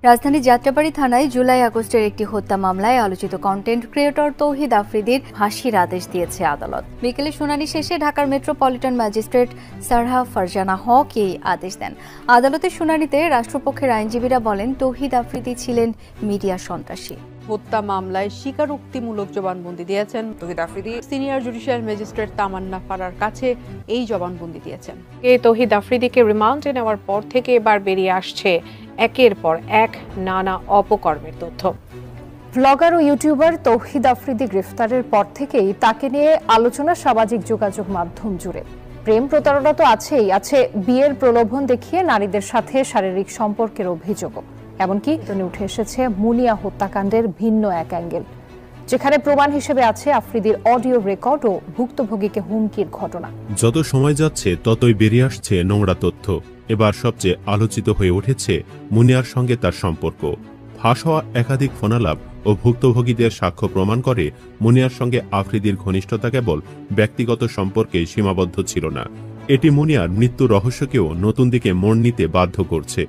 রাজধানীর যাত্রাবাড়ী থানায় জুলাই-আগস্টের একটি হত্যা মামলায় আলোচিত কন্টেন্ট ক্রিয়েটর তৌহিদ আফ্রিদির ফাঁসির আদেশ দিয়েছে আদালত। বিকেলে শুনানি শেষে ঢাকার মেট্রোপলিটন ম্যাজিস্ট্রেট সারহা ফারজানা হক এই আদেশ দেন। আদালতের শুনানিতে রাষ্ট্রপক্ষের আইনজীবীরা বলেন, তৌহিদ আফ্রিদি ছিলেন মিডিয়া সন্ত্রাসী। হত্যা মামলায় স্বীকারোক্তিমূলক জবানবন্দি দিয়েছেন তৌহিদ আফ্রিদি। সিনিয়র জুডিশিয়াল ম্যাজিস্ট্রেট তামান্না ফারার কাছে এই জবানবন্দি দিয়েছেন। তৌহিদ আফ্রিদিকে রিমান্ডে নেওয়ার পর থেকে এবার বেরিয়ে আসছে একের পর এক নানা অপকর্মের তথ্য। ব্লগার ও ইউটিউবার তৌহিদ আফ্রিদি গ্রেফতারের পর থেকেই তাকে নিয়ে আলোচনা সামাজিক যোগাযোগ মাধ্যম জুড়ে। প্রেম প্রতারণা তো আছেই, আছে বিয়ের প্রলোভন দেখিয়ে নারীদের সাথে শারীরিক সম্পর্কের অভিযোগও। এমনকি উঠে এসেছে মুনিয়া হত্যাকাণ্ডের ভিন্ন এক অ্যাঙ্গেল, যেখানে প্রমাণ হিসেবে আছে আফ্রিদির অডিও রেকর্ড ও ভুক্তভোগীকে হুমকির ঘটনা। যত সময় যাচ্ছে ততই বেরিয়ে আসছে নোংরা তথ্য। এবার সবচেয়ে আলোচিত হয়ে উঠেছে মুনিয়ার সঙ্গে তার সম্পর্ক। ফাঁস হওয়া একাধিক ফোনালাপ ও ভুক্তভোগীদের সাক্ষ্য প্রমাণ করে মুনিয়ার সঙ্গে আফ্রিদির ঘনিষ্ঠতা কেবল ব্যক্তিগত সম্পর্কে সীমাবদ্ধ ছিল না, এটি মুনিয়ার মৃত্যু রহস্যকেও নতুন দিকে মোড় নিতে বাধ্য করছে।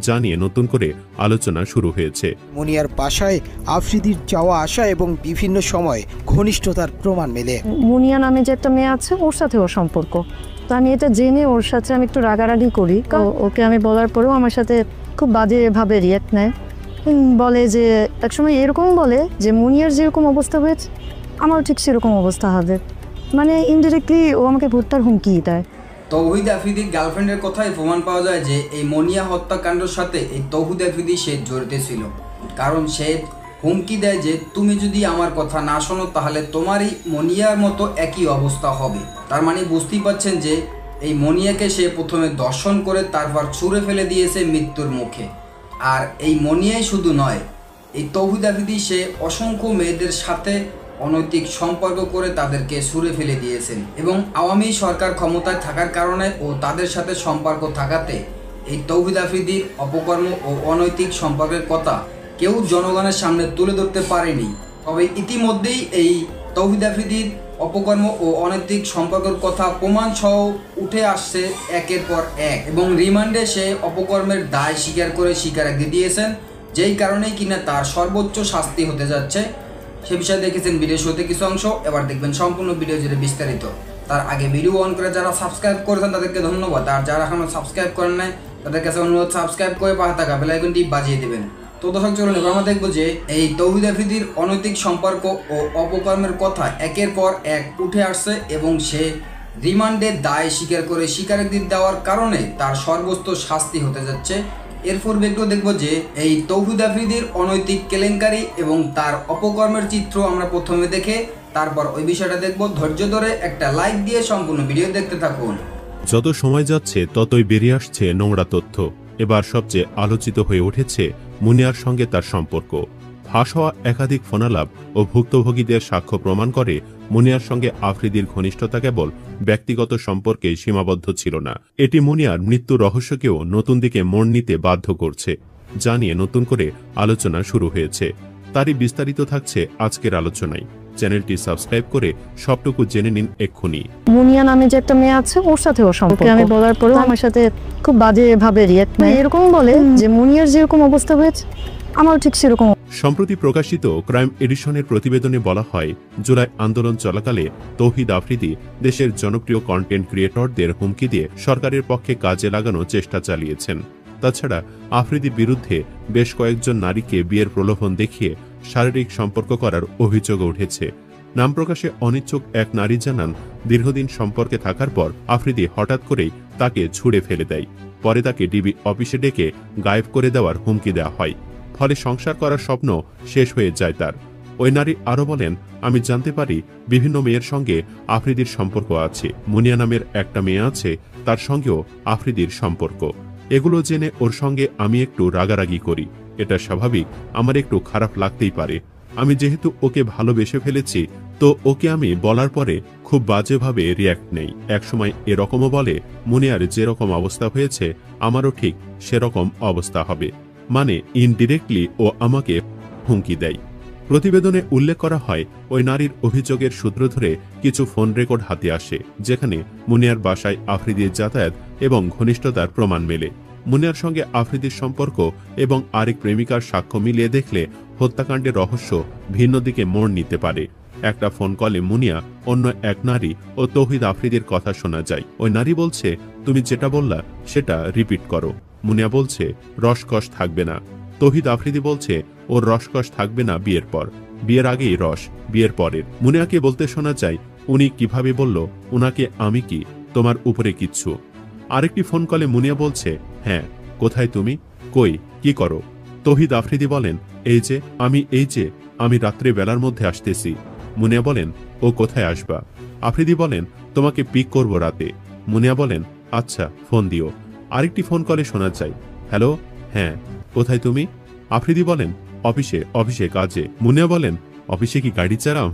জানিয়ে নতুন করে আলোচনা শুরু হয়েছে। মুনিয়ার বাসায় আফ্রিদির যাওয়া আসা এবং বিভিন্ন সময় ঘনিষ্ঠতার প্রমাণ মেলে। মুনিয়া নামে যে একটা মেয়ে আছে, ওর সাথে ওর সম্পর্ক। তো আমি এটা জেনে ওর সাথে আমি একটু রাগারাগি করি। ওকে আমি বলার পরেও আমার সাথে খুব বাজেভাবে রিয়াক্ট নেয়। বলে যে একসময় এরকম বলে যে মুনিয়ার যেরকম অবস্থা হয়েছে আমারও ঠিক সেরকম অবস্থা হবে, মানে ইনডিরেক্টলি ও আমাকে হত্যার হুমকি দেয়। তৌহিদ আফ্রিদির গার্লফ্রেন্ডের কথায় প্রমাণ পাওয়া যায় যে এই মুনিয়া হত্যাকাণ্ডের সাথে এই তৌহিদ আফ্রিদি সে জড়িত ছিল, কারণ সে হুমকি দেয় যে তুমি যদি আমার কথা না শোনো তাহলে তোমারই মুনিয়ার মতো একই অবস্থা হবে। তার মানে বুঝতেই পারছেন যে এই মুনিয়াকে সে প্রথমে দর্শন করে তারপর ছুঁড়ে ফেলে দিয়েছে মৃত্যুর মুখে। আর এই মুনিয়াই শুধু নয়, এই তৌহিদ আফ্রিদি সে অসংখ্য মেয়েদের সাথে অনৈতিক সম্পর্ক করে তাদেরকে ছুঁড়ে ফেলে দিয়েছেন, এবং আওয়ামী সরকার ক্ষমতায় থাকার কারণে ও তাদের সাথে সম্পর্ক থাকাতে এই তৌহিদ আফ্রিদির অপকর্ম ও অনৈতিক সম্পর্কের কথা কেউ জনগণের সামনে তুলে ধরতে পারেনি। তবে ইতিমধ্যেই এই তৌহিদ আফ্রিদির অপকর্ম ও অনৈতিক সম্পর্কের কথা প্রমাণ সহ উঠে আসছে একের পর এক, এবং রিমান্ডে সে অপকর্মের দায় স্বীকার করে স্বীকারোক্তি দিয়েছেন, যেই কারণেই কিনা তার সর্বোচ্চ শাস্তি হতে যাচ্ছে। সে বিষয়ে দেখেছেন ভিডিও শুরুতে কিছু অংশ, এবার দেখবেন সম্পূর্ণ ভিডিও জুড়ে বিস্তারিত। তার আগে ভিডিও অন করে যারা সাবস্ক্রাইব করেছেন তাদেরকে ধন্যবাদ, আর যারা এখনো সাবস্ক্রাইব করেন নাই তাদের কাছে অনুরোধ সাবস্ক্রাইব করে পাশে থাকা বেল আইকনটি বাজিয়ে দেবেন। তো দর্শক চলুন এবার আমরা দেখবো যে এই তৌহিদ আফ্রিদির অনৈতিক সম্পর্ক ও অপকর্মের কথা একের পর এক উঠে আসছে, এবং সে রিমান্ডে দায় স্বীকার করে স্বীকারোক্তি দেওয়ার কারণে তার সর্বোচ্চ শাস্তি হতে যাচ্ছে। এরপর দেখবো যে এই তৌহিদ আফ্রিদির অনৈতিক কেলেঙ্কারি এবং তার অপকর্মের চিত্র আমরা প্রথমে দেখে তারপর ওই বিষয়টা দেখবো। ধৈর্য ধরে একটা লাইক দিয়ে সম্পূর্ণ ভিডিও দেখতে থাকুন। যত সময় যাচ্ছে ততই বেরিয়ে আসছে নোংরা তথ্য। এবার সবচেয়ে আলোচিত হয়ে উঠেছে মুনিয়ার সঙ্গে তার সম্পর্ক। ফাঁস হওয়া একাধিক ফোনালাপ ও ভুক্তভোগীদের সাক্ষ্য প্রমাণ করে মুনিয়ার সঙ্গে আফ্রিদির ঘনিষ্ঠতা কেবল ব্যক্তিগত সম্পর্কে সীমাবদ্ধ ছিল না, এটি মুনিয়ার মৃত্যু রহস্যকেও নতুন দিকে মোড় নিতে বাধ্য করছে। জানিয়ে নতুন করে আলোচনা শুরু হয়েছে। তারই বিস্তারিত থাকছে আজকের আলোচনায়। চ্যানেলটি সাবস্ক্রাইব করে সবটুকু জেনে নিন এক্ষুনি। মুনিয়া নামে যে একটা মেয়ে আছে, ওর সাথে ওর সম্পর্ক। আমি বলার পরেও আমার সাথে খুব বাজেভাবে রিয়াক্ট নেয়। এরকম বলে যে মুনিয়ার যেরকম অবস্থা হয়েছে আমারও ঠিক সেরকম। সম্প্রতি প্রকাশিত ক্রাইম এডিশনের প্রতিবেদনে বলা হয়, জুলাই আন্দোলন চলাকালে তৌহিদ আফ্রিদি দেশের জনপ্রিয় কন্টেন্ট ক্রিয়েটরদের হুমকি দিয়ে সরকারের পক্ষে কাজে লাগানোর চেষ্টা চালিয়েছেন। তাছাড়া আফ্রিদির বিরুদ্ধে বেশ কয়েকজন নারীকে বিয়ের প্রলোভন দেখিয়ে শারীরিক সম্পর্ক করার অভিযোগ উঠেছে। নাম প্রকাশে অনিচ্ছুক এক নারী জানান, দীর্ঘদিন সম্পর্কে থাকার পর আফ্রিদি হঠাৎ করেই তাকে ছুঁড়ে ফেলে দেয়। পরে তাকে ডিবি অফিসে ডেকে গায়েব করে দেওয়ার হুমকি দেওয়া হয়। ফলে সংসার করার স্বপ্ন শেষ হয়ে যায় তার। ওই নারী আরও বলেন, আমি জানতে পারি বিভিন্ন মেয়ের সঙ্গে আফ্রিদির সম্পর্ক আছে। মুনিয়া নামের একটা মেয়ে আছে, তার সঙ্গেও আফ্রিদির সম্পর্ক। এগুলো জেনে ওর সঙ্গে আমি একটু রাগারাগি করি। এটা স্বাভাবিক, আমার একটু খারাপ লাগতেই পারে। আমি যেহেতু ওকে ভালোবেসে ফেলেছি, তো ওকে আমি বলার পরে খুব বাজেভাবে রিয়াক্ট নেই। একসময় এরকমও বলে, মুনিয়ার যেরকম অবস্থা হয়েছে আমারও ঠিক সেরকম অবস্থা হবে, মানে ইনডিরেক্টলি ও আমাকে হুমকি দেয়। প্রতিবেদনে উল্লেখ করা হয়, ওই নারীর অভিযোগের সূত্র ধরে কিছু ফোন রেকর্ড হাতে আসে, যেখানে মুনিয়ার বাসায় আফ্রিদির যাতায়াত এবং ঘনিষ্ঠতার প্রমাণ মেলে। মুনিয়ার সঙ্গে আফ্রিদির সম্পর্ক এবং আরেক প্রেমিকার সাক্ষ্য মিলিয়ে দেখলে হত্যাকাণ্ডের রহস্য ভিন্ন দিকে মোড় নিতে পারে। একটা ফোন কলে মুনিয়া, অন্য এক নারী ও তৌহিদ আফ্রিদির কথা শোনা যায়। ওই নারী বলছে, তুমি যেটা বললা সেটা রিপিট করো। মুনিয়া বলছে, রসকস থাকবে না। তৌহিদ আফ্রিদি বলছে, ওর রসকস থাকবে না বিয়ের পর, বিয়ের আগেই রস, বিয়ের পরের। মুনিয়াকে বলতে শোনা যায়, উনি কিভাবে বলল, উনাকে আমি কি, তোমার উপরে কিচ্ছু। আরেকটি ফোন কলে মুনিয়া বলছে, হ্যাঁ, কোথায় তুমি, কই, কি করো? তৌহিদ আফ্রিদি বলেন, এই যে আমি রাত্রে বেলার মধ্যে আসতেছি। মুনিয়া বলেন, ও কোথায় আসবা? আফ্রিদি বলেন, তোমাকে পিক করব রাতে। মুনিয়া বলেন, আচ্ছা, ফোন দিও। আরেকটি ফোন কলে শোনা যায়, হ্যালো, হ্যাঁ, কোথায় তুমি? আফ্রিদি বলেন, অফিসে কাজে। মুনিয়া বলেন, অফিসে কি গাড়ি চালাও?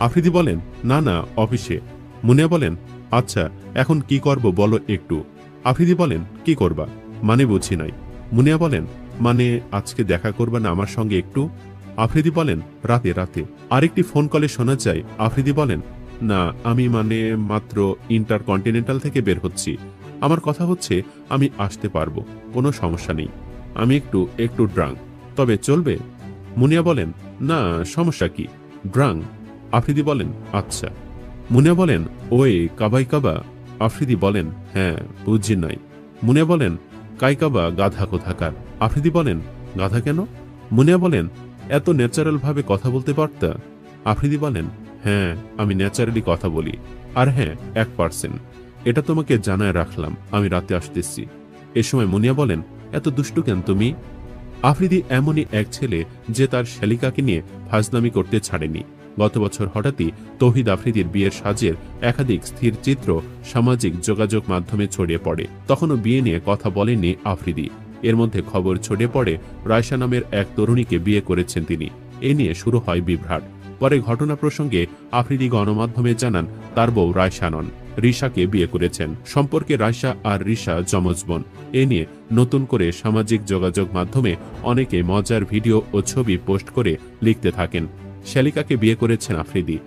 আফ্রিদি বলেন, না, অফিসে। মুনিয়া বলেন, আচ্ছা, এখন কি করব বলো একটু। আফ্রিদি বলেন, কি করবা মানে বুঝি নাই। মুনিয়া বলেন, মানে আজকে দেখা করবা না আমার সঙ্গে একটু? আফ্রিদি বলেন, রাতে। আরেকটি ফোন কলে শোনা যায়, আফ্রিদি বলেন, না, আমি মানে মাত্র ইন্টারকন্টিনেন্টাল থেকে বের হচ্ছি। আমার কথা হচ্ছে আমি আসতে পারবো, কোনো সমস্যা নেই। আমি একটু ড্রাঙ্ক, তবে চলবে? মুনিয়া বলেন, না, সমস্যা কি, ড্রাঙ্ক? আফ্রিদি বলেন, আচ্ছা। মুনিয়া বলেন, ওই কাবাই কাবা? আফ্রিদি বলেন, হ্যাঁ, বুঝি নাই। মুনিয়া বলেন, কাইকাবা গাধা কোথাকার। আফ্রিদি বলেন, গাধা কেন? মুনিয়া বলেন, এত ন্যাচারাল ভাবে কথা বলতে পারতা? আফ্রিদি বলেন, হ্যাঁ, আমি ন্যাচারালি কথা বলি। আর হ্যাঁ, 1%, এটা তোমাকে জানায় রাখলাম, আমি রাতে আসতেছি। এ সময় মুনিয়া বলেন, এত দুষ্টু কেন তুমি? আফ্রিদি এমনই এক ছেলে যে তার শালিকাকে নিয়ে ফাজলামি করতে ছাড়েনি। গত বছর হঠাৎই তৌহিদ আফ্রিদির বিয়ের সাজের একাধিক স্থির চিত্র সামাজিক যোগাযোগ মাধ্যমে ছড়িয়ে পড়ে। তখনও বিয়ে নিয়ে কথা বলেননি আফ্রিদি। এর মধ্যে খবর ছড়িয়ে পড়ে রায়শা নামের এক তরুণীকে বিয়ে করেছেন তিনি। এ নিয়ে শুরু হয় বিভ্রাট। পরে ঘটনা প্রসঙ্গে আফ্রিদি গণমাধ্যমে জানান, তার বউ রায়শা নন, রিশাকে বিয়ে করেছেন। সম্পর্কে রায়শা আর রিশা যমজ বোন। এ নিয়ে নতুন করে সামাজিক যোগাযোগ মাধ্যমে অনেকে মজার ভিডিও ও ছবি পোস্ট করে লিখতে থাকেন। শালিকাকে বিয়ে করেছেন আফ্রিদি।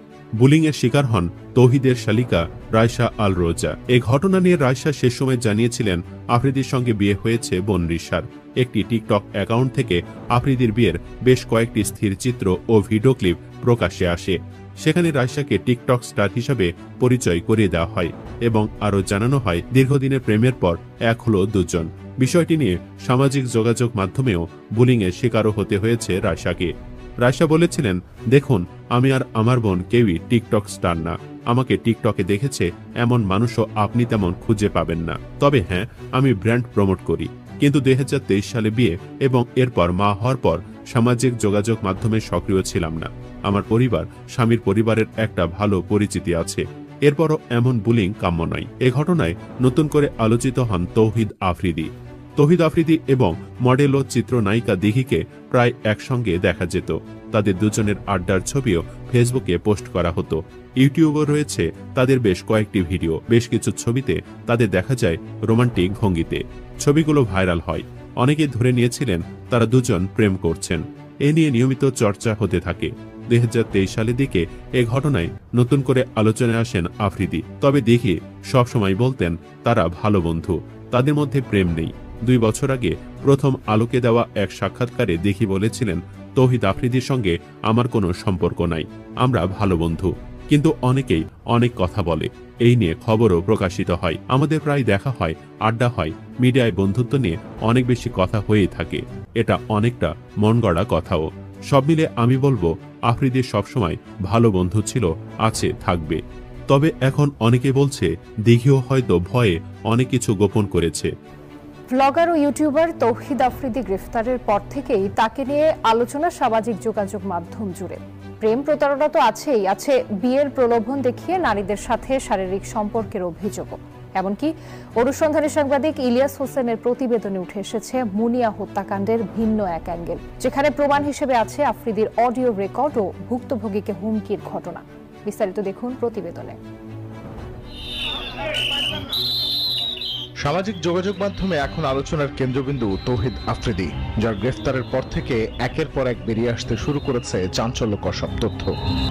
বুলিংয়ের শিকার হন তৌহিদের শালিকা রায়শা আল রোজা। এই ঘটনা নিয়ে রায়শা সে সময় জানিয়েছিলেন, আফ্রিদির সঙ্গে বিয়ে হয়েছে বোন রিশার। একটি টিকটক অ্যাকাউন্ট থেকে আফ্রিদির বিয়ের বেশ কয়েকটি স্থির চিত্র ও ভিডিও ক্লিপ প্রকাশ্যে আসে। সেখানে রায়শাকে টিকটক স্টার হিসাবে পরিচয় করিয়ে দেওয়া হয় এবং আরও জানানো হয়, দীর্ঘদিনের প্রেমের পর এক হলো দুজন। বিষয়টি নিয়ে সামাজিক যোগাযোগ মাধ্যমেও বুলিংয়ের শিকারও হতে হয়েছে রায়শাকে। রায়শা বলেছিলেন, দেখুন, আমি আর আমার বোন কেউই টিকটক স্টার না। আমাকে টিকটকে দেখেছে এমন মানুষও আপনি তেমন খুঁজে পাবেন না। তবে হ্যাঁ, আমি ব্র্যান্ড প্রমোট করি। কিন্তু 2023 সালে বিয়ে এবং এরপর মা হওয়ার পর সামাজিক যোগাযোগ মাধ্যমে সক্রিয় ছিলাম না। আমার পরিবার, স্বামীর পরিবারের একটা ভালো পরিচিতি আছে। এরপরও এমন বুলিং কাম্য নয়। এ ঘটনায় নতুন করে আলোচিত হন তৌহিদ আফ্রিদি। তৌহিদ আফ্রিদি এবং মডেল ও চিত্রনায়িকা দিঘিকে প্রায় একসঙ্গে দেখা যেত। তাদের দুজনের আড্ডার ছবিও ফেসবুকে পোস্ট করা হতো। ইউটিউবও রয়েছে তাদের বেশ কয়েকটি ভিডিও। বেশ কিছু ছবিতে তাদের দেখা যায় রোমান্টিক ভঙ্গিতে। ছবিগুলো ভাইরাল হয়। অনেকেই ধরে নিয়েছিলেন তারা দুজন প্রেম করছেন। এ নিয়ে নিয়মিত চর্চা হতে থাকে। 2023 সালের দিকে এ ঘটনায় নতুন করে আলোচনায় আসেন আফ্রিদি। তবে দিঘি সবসময় বলতেন তারা ভালো বন্ধু, তাদের মধ্যে প্রেম নেই। 2 বছর আগে প্রথম আলোকে দেওয়া এক সাক্ষাৎকারে দিঘি বলেছিলেন, তৌহিদ আফ্রিদির সঙ্গে আমার কোনো সম্পর্ক নাই, আমরা ভালো বন্ধু। কিন্তু অনেকেই অনেক কথা বলে, এই নিয়ে খবরও প্রকাশিত হয়। আমাদের প্রায় দেখা হয়, আড্ডা হয়, মিডিয়ায় বন্ধুত্ব নিয়ে অনেক বেশি কথা হয়েই থাকে। এটা অনেকটা মন গড়া কথাও। সব মিলে আমি বলবো, আফ্রিদি সবসময় ভালো বন্ধু ছিল, আছে, থাকবে। তবে এখন অনেকে বলছে দিঘিও হয়তো ভয়ে অনেক কিছু গোপন করেছে। ব্লগার ও ইউটিউবার তৌহিদ আফ্রিদি গ্রেফতারের পর থেকেই তাকে নিয়ে আলোচনা সামাজিক যোগাযোগ মাধ্যম জুড়ে। প্রেম প্রতারণা তো আছেই, আছে বিয়ের প্রলোভন দেখিয়ে নারীদের সাথে শারীরিক সম্পর্কের অভিযোগও। এমনকি অনুসন্ধানী সাংবাদিক ইলিয়াস হোসেনের প্রতিবেদনে উঠে এসেছে মুনিয়া হত্যাকাণ্ডের ভিন্ন এক অ্যাঙ্গেল, যেখানে প্রমাণ হিসেবে আছে আফ্রিদির অডিও রেকর্ড ও ভুক্তভোগীকে হুমকির ঘটনা। বিস্তারিত দেখুন প্রতিবেদনে। সামাজিক যোগাযোগ মাধ্যমে এখন আলোচনার কেন্দ্রবিন্দু তৌহিদ আফ্রিদি, যার গ্রেফতারের পর থেকে একের পর এক বেরিয়ে আসতে শুরু করেছে চাঞ্চল্যকর সব তথ্য।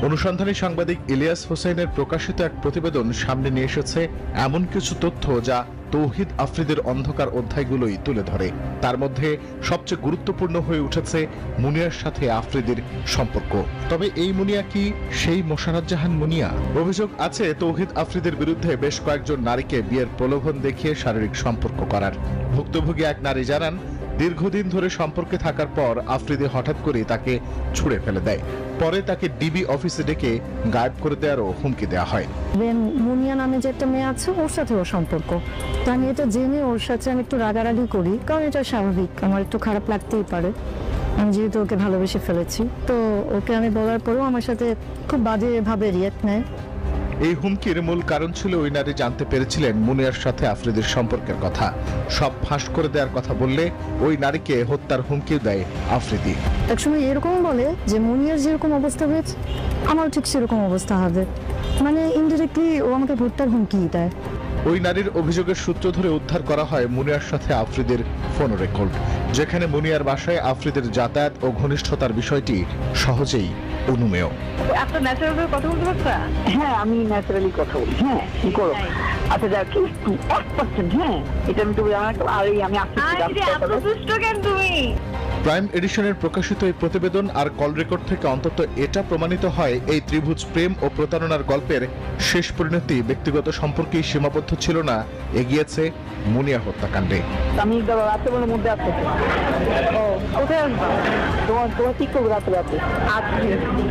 অনুসন্ধানী সাংবাদিক ইলিয়াস হোসেনের প্রকাশিত এক প্রতিবেদন সামনে নিয়ে এসেছে এমন কিছু তথ্য যা তৌহিদ আফ্রিদির অন্ধকার অধ্যায়গুলোই তুলে ধরে। তার মধ্যে সবচেয়ে গুরুত্বপূর্ণ হয়ে উঠেছে মুনিয়ার সাথে আফ্রিদির সম্পর্ক। তবে এই মুনিয়া কি সেই মোশাররফ জাহান মুনিয়া? অভিযোগ আছে তৌহিদ আফ্রিদির বিরুদ্ধে বেশ কয়েকজন নারীকে বিয়ের প্রলোভন দেখিয়ে শারীরিক সম্পর্ক করার। ভুক্তভোগী এক নারী জানান, দীর্ঘদিন ধরে সম্পর্কে থাকার পর আফ্রিদি হঠাৎ করে তাকে ছুঁড়ে ফেলে দেয়। পরে তাকে ডিবি অফিসে ডেকে গায়েব করে দেওয়ারও হুমকি দেওয়া হয়। মুনিয়া নামে যে একটা মেয়ে আছে, ওর সাথে ওর সম্পর্ক। তো আমি এটা জেনে ওর সাথে আমি একটু রাগারাগি করি, কারণ এটা স্বাভাবিক, আমার একটু খারাপ লাগতেই পারে, আমি যেহেতু ওকে ভালোবেসে ফেলেছি। তো ওকে আমি বলার পরেও আমার সাথে খুব বাজে ভাবে রিয়েক্ট নেয়। এই হুমকির মূল কারণ ছিল ওই নারী জানতে পেরেছিলেন মুনিয়ার সাথে আফ্রিদির সম্পর্কের কথা। সব ফাঁস করে দেওয়ার কথা বললে ওই নারীকে হত্যার হুমকি দেয় আফ্রিদি। একসময় এরকম বলে যে মুনিয়ার যেরকম অবস্থা হয়েছে আমার ঠিক সেরকম অবস্থা হবে, মানে ইনডিরেক্টলি ও আমাকে হত্যার হুমকি দেয়। ওই নারীর অভিযোগের সূত্র ধরে উদ্ধার করা হয় মুনিয়ার সাথে আফ্রিদির ফোন রেকর্ড, যেখানে মুনিয়ার বাসায় আফ্রিদির যাতায়াত ও ঘনিষ্ঠতার বিষয়টি সহজেই অনুমেয়। আপনার ন্যাচারালি কথা বলতে পারছা? হ্যাঁ, আমি ন্যাচারালি কথা বলি। হ্যাঁ, কি করো? আচ্ছা, যাক, একটু 1%। হ্যাঁ, এটা আমি তো আমি তুমি প্রাইম এডিশনের প্রকাশিত এই প্রতিবেদন আর কল রেকর্ড থেকে অন্তত এটা প্রমাণিত হয় এই ত্রিভুজ প্রেম ও প্রতারণার গল্পের শেষ পরিণতি ব্যক্তিগত সম্পর্কেই সীমাবদ্ধ ছিল না, এগিয়েছে মুনিয়া হত্যাকাণ্ডে। আমি রাতের মধ্যে আসতে তোমার ঠিক করবো রাতে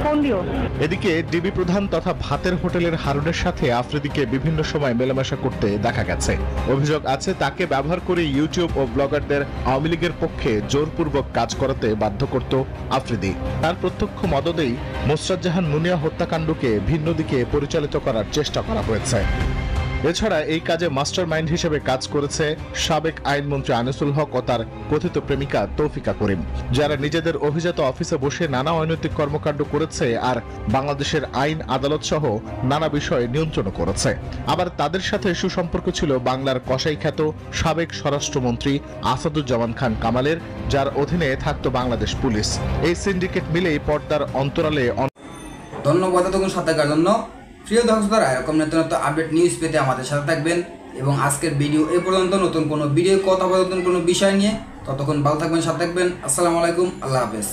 ফোন দিও। এদিকে ডিবি প্রধান তথা ভাতের হোটেলের হারুনের সাথে আফ্রিদিকে বিভিন্ন সময় মেলামেশা করতে দেখা গেছে। অভিযোগ আছে তাকে ব্যবহার করে ইউটিউব ও ব্লগারদের আওয়ামী লীগের পক্ষে জোরপূর্বক কাজ করাতে বাধ্য করত আফ্রিদি। তার প্রত্যক্ষ মদদেই মোশাররফ জাহান মুনিয়া হত্যাকাণ্ডকে ভিন্ন দিকে পরিচালিত করার চেষ্টা করা হয়েছে। এছাড়া এই কাজে মাস্টার মাইন্ড হিসেবে কাজ করেছে সাবেক আইনমন্ত্রী আনিসুল হক ও তার কথিত প্রেমিকা তৌফিকা করিম, যারা নিজেদের অভিজাত অফিসে বসে নানা অনৈতিক কর্মকাণ্ড করেছে আর বাংলাদেশের আইন আদালত সহ নানা বিষয়ে নিয়ন্ত্রণ করেছে। আবার তাদের সাথে সুসম্পর্ক ছিল বাংলার কসাই খ্যাত সাবেক স্বরাষ্ট্রমন্ত্রী আসাদুজ্জামান খান কামালের, যার অধীনে থাকত বাংলাদেশ পুলিশ। এই সিন্ডিকেট মিলেই পর্দার অন্তরালে। ধন্যবাদ এতক্ষণ সাথে থাকার জন্য। প্রিয় দর্শকরা, এরকম নতুন নতুন আপডেট নিউজ পেতে আমাদের সাথে থাকবেন এবং আজকের ভিডিও এই পর্যন্ত। নতুন কোনো ভিডিও কথা বলবেন কোনো বিষয় নিয়ে, ততক্ষণ ভালো থাকবেন, সাথে থাকবেন। আসসালামু আলাইকুম, আল্লাহ হাফেজ।